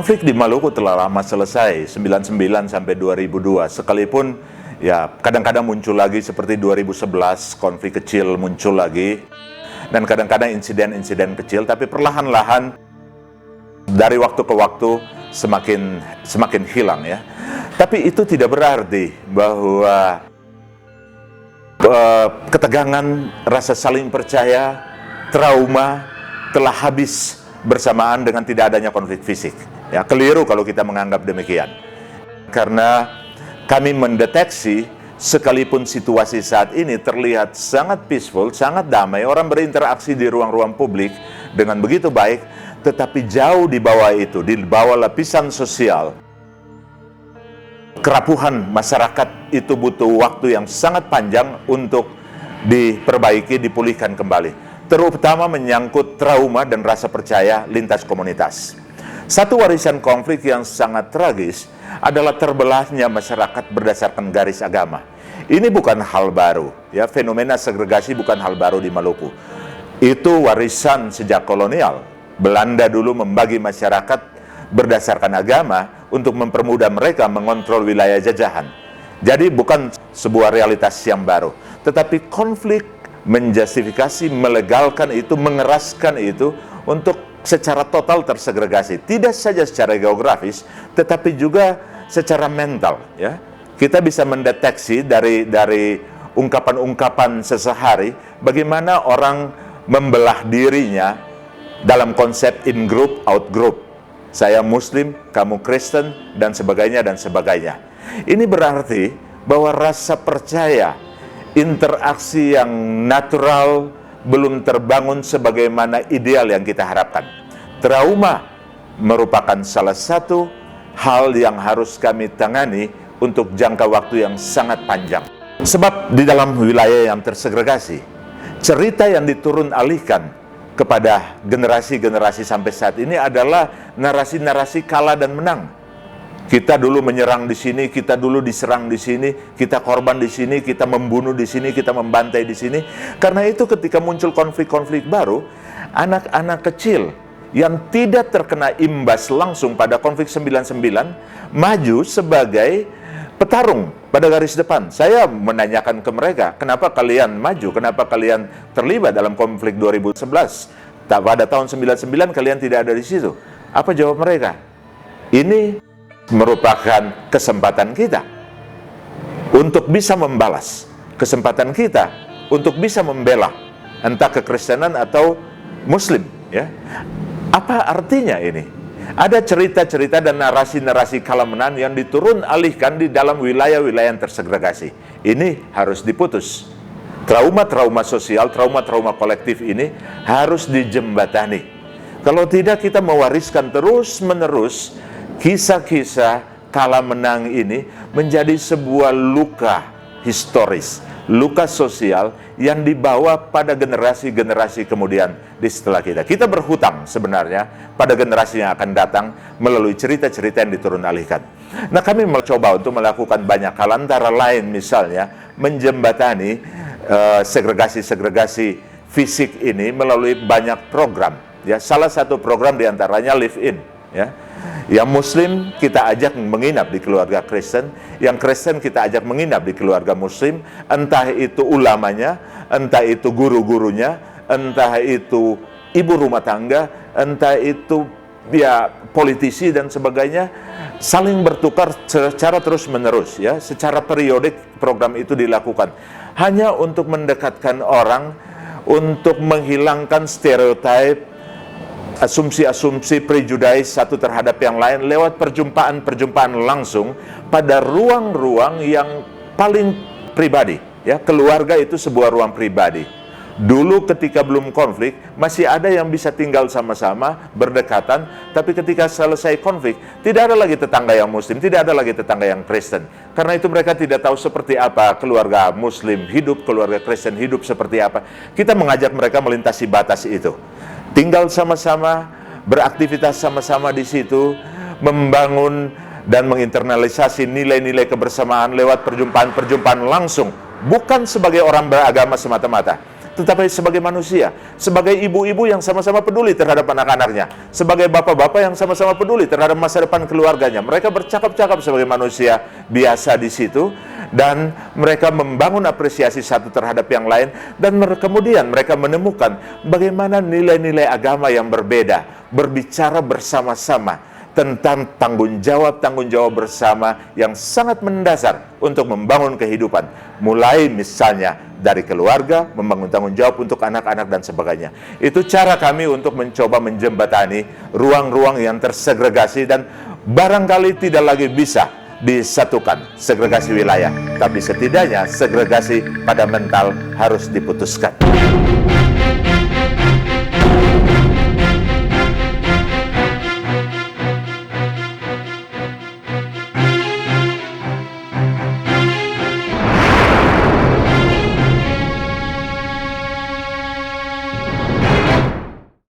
Konflik di Maluku telah lama selesai, 99 sampai 2002. Sekalipun ya kadang-kadang muncul lagi seperti 2011, konflik kecil muncul lagi. Dan kadang-kadang insiden-insiden kecil, tapi perlahan-lahan dari waktu ke waktu semakin hilang ya. Tapi itu tidak berarti bahwa ketegangan, rasa saling percaya, trauma telah habis bersamaan dengan tidak adanya konflik fisik. Ya, keliru kalau kita menganggap demikian. Karena kami mendeteksi sekalipun situasi saat ini terlihat sangat peaceful, sangat damai, orang berinteraksi di ruang-ruang publik dengan begitu baik, tetapi jauh di bawah itu, di bawah lapisan sosial, kerapuhan masyarakat itu butuh waktu yang sangat panjang untuk diperbaiki, dipulihkan kembali. Terutama menyangkut trauma dan rasa percaya lintas komunitas. Satu warisan konflik yang sangat tragis adalah terbelahnya masyarakat berdasarkan garis agama. Ini bukan hal baru, ya, fenomena segregasi bukan hal baru di Maluku. Itu warisan sejak kolonial. Belanda dulu membagi masyarakat berdasarkan agama untuk mempermudah mereka mengontrol wilayah jajahan. Jadi bukan sebuah realitas yang baru, tetapi konflik menjustifikasi, melegalkan itu, mengeraskan itu untuk secara total tersegregasi. Tidak saja secara geografis, tetapi juga secara mental. Ya, kita bisa mendeteksi dari ungkapan-ungkapan sehari bagaimana orang membelah dirinya dalam konsep in group, out group. Saya Muslim, kamu Kristen, dan sebagainya, dan sebagainya. Ini berarti bahwa rasa percaya, interaksi yang natural belum terbangun sebagaimana ideal yang kita harapkan. Trauma merupakan salah satu hal yang harus kami tangani untuk jangka waktu yang sangat panjang. Sebab di dalam wilayah yang tersegregasi, cerita yang diturun alihkan kepada generasi-generasi sampai saat ini adalah narasi-narasi kalah dan menang. Kita dulu menyerang di sini, kita dulu diserang di sini, kita korban di sini, kita membunuh di sini, kita membantai di sini. Karena itu ketika muncul konflik-konflik baru, anak-anak kecil yang tidak terkena imbas langsung pada konflik 99 maju sebagai petarung pada garis depan. Saya menanyakan ke mereka, kenapa kalian maju, kenapa kalian terlibat dalam konflik 2011? Pada tahun 99 kalian tidak ada di situ. Apa jawab mereka? Ini merupakan kesempatan kita untuk bisa membalas, kesempatan kita untuk bisa membela entah kekristenan atau Muslim. Ya, apa artinya ini? Ada cerita-cerita dan narasi-narasi kalah menang yang diturun alihkan di dalam wilayah-wilayah yang tersegregasi. Ini harus diputus. Trauma-trauma sosial, trauma-trauma kolektif ini harus dijembatani. Kalau tidak, kita mewariskan terus-menerus kisah-kisah kalah menang ini menjadi sebuah luka historis, luka sosial yang dibawa pada generasi-generasi kemudian di setelah kita. Kita berhutang sebenarnya pada generasi yang akan datang melalui cerita-cerita yang diturun alihkan. Nah, kami mencoba untuk melakukan banyak hal, antara lain misalnya menjembatani segregasi-segregasi fisik ini melalui banyak program. Ya, salah satu program diantaranya Live In. Ya, yang Muslim kita ajak menginap di keluarga Kristen, yang Kristen kita ajak menginap di keluarga Muslim, entah itu ulamanya, entah itu guru-gurunya, entah itu ibu rumah tangga, entah itu ya politisi dan sebagainya, saling bertukar secara terus-menerus, ya, secara periodik program itu dilakukan hanya untuk mendekatkan orang, untuk menghilangkan stereotip, asumsi-asumsi, prejudice satu terhadap yang lain lewat perjumpaan-perjumpaan langsung pada ruang-ruang yang paling pribadi. Ya, keluarga itu sebuah ruang pribadi. Dulu ketika belum konflik, masih ada yang bisa tinggal sama-sama, berdekatan, tapi ketika selesai konflik, tidak ada lagi tetangga yang Muslim, tidak ada lagi tetangga yang Kristen. Karena itu mereka tidak tahu seperti apa keluarga Muslim hidup, keluarga Kristen hidup seperti apa. Kita mengajak mereka melintasi batas itu. Tinggal sama-sama, beraktivitas sama-sama di situ, membangun dan menginternalisasi nilai-nilai kebersamaan lewat perjumpaan-perjumpaan langsung, bukan sebagai orang beragama semata-mata, tetapi sebagai manusia, sebagai ibu-ibu yang sama-sama peduli terhadap anak-anaknya, sebagai bapak-bapak yang sama-sama peduli terhadap masa depan keluarganya. Mereka bercakap-cakap sebagai manusia biasa di situ, dan mereka membangun apresiasi satu terhadap yang lain, dan kemudian mereka menemukan bagaimana nilai-nilai agama yang berbeda berbicara bersama-sama tentang tanggung jawab bersama yang sangat mendasar untuk membangun kehidupan. Mulai misalnya dari keluarga, membangun tanggung jawab untuk anak-anak dan sebagainya. Itu cara kami untuk mencoba menjembatani ruang-ruang yang tersegregasi dan barangkali tidak lagi bisa disatukan segregasi wilayah, tapi setidaknya segregasi pada mental harus diputuskan.